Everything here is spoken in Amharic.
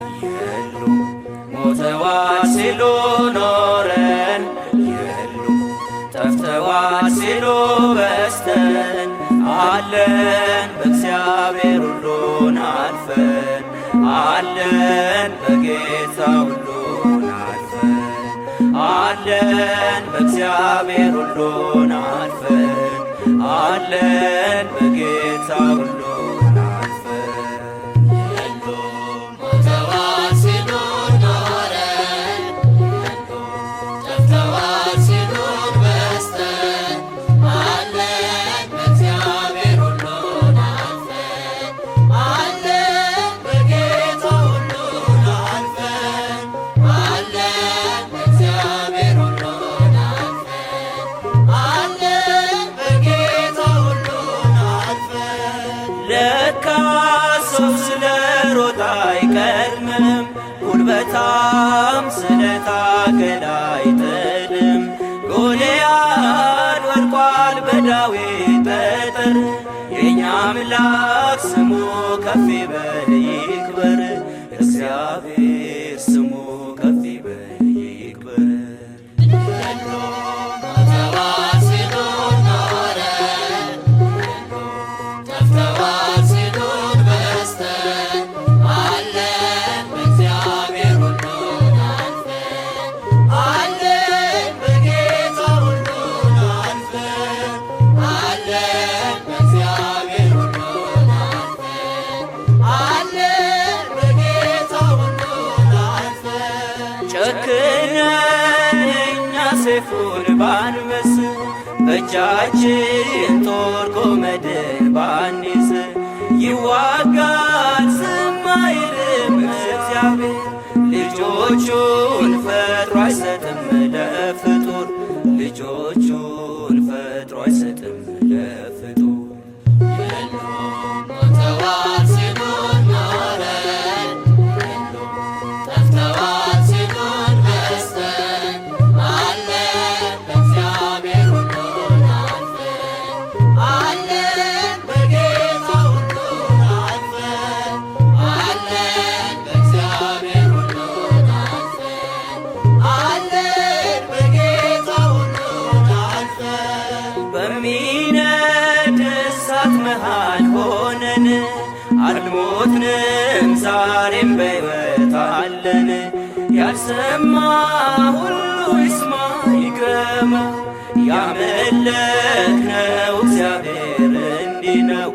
የሉም ሞተዋል ሲሉ ኖረን የሉም ጠፍተዋል ሲሉ በስተን አለን በእግዚአብሔር ሁሉን አልፈን አለን በጌታ ሁሉን አልፈን አለን በእግዚአብሔር ሁሉን አልፈን አለን በጌታ ሁሉን አልፈን የሉም ሞተዋል ሲሉ ኖረን የሉም ጠፍተዋል ሲሉ በስተን አለን በእግዚአብሔር ሁሉን አልፈን አለን በጌታ ሁሉን አልፈን አለን በእግዚአብሔር ሁሉን አልፈን አለን በጌታ ሁሉን አልፈን። ለካ ሰው ስለሮጠ አይቀድምም፣ ጉልበታም ስለታገለ አይጥልም። ጎልያድ ወድቋል በዳዊት ጠጠር፣ የእኛ አምላክ ስሙ ከፍ ይበል ይክበር፣ እግዚአብሔር ስሙ ከፍ ይበል ይክበር። የሉም ሞተዋል ሲሉ ኖረን የሉም ጠፍተዋል ሲሉ በስተን አለን በእግዚአብሔር ሁሉን አልፈን አለን በጌታ ሁሉን አልፈን አለን በእግዚአብሔር ሁሉን አልፈን አለን በጌታ ሁሉን አልፈን። ጨክነን እኛ ሰይፉን ባንመስ በእጃችን ጦር ጎመድን ባንይዝ ይዋጋል ዝም አይልም እግዚአብሔር። ልጆቹን ፈጥሮ አይሰጥም ለፍጡር ልጆቹን ፈጥሮ አይሰጥም ለፍጡር። የሉም ሞተዋል ሲሉ ኖረን የሉም ጠፍተዋል ሲሉ በስተን አለን በእግዚአብሔር ሁሉን አልፈን አለን በጌታ ሁሉን አልፈን አለን በእግዚአብሔር ሁሉን አልፈን አለን በጌታ ሁሉን አልፈን። በሚነድ እሳት መሃል ሆነን አልሞትንም ዛሬም በሕይወት አለን። ያልሰማ ሁሉ ይስማ ይግረመው፣ ያመለክነው እግዚአብሔር እንዲህ ነው።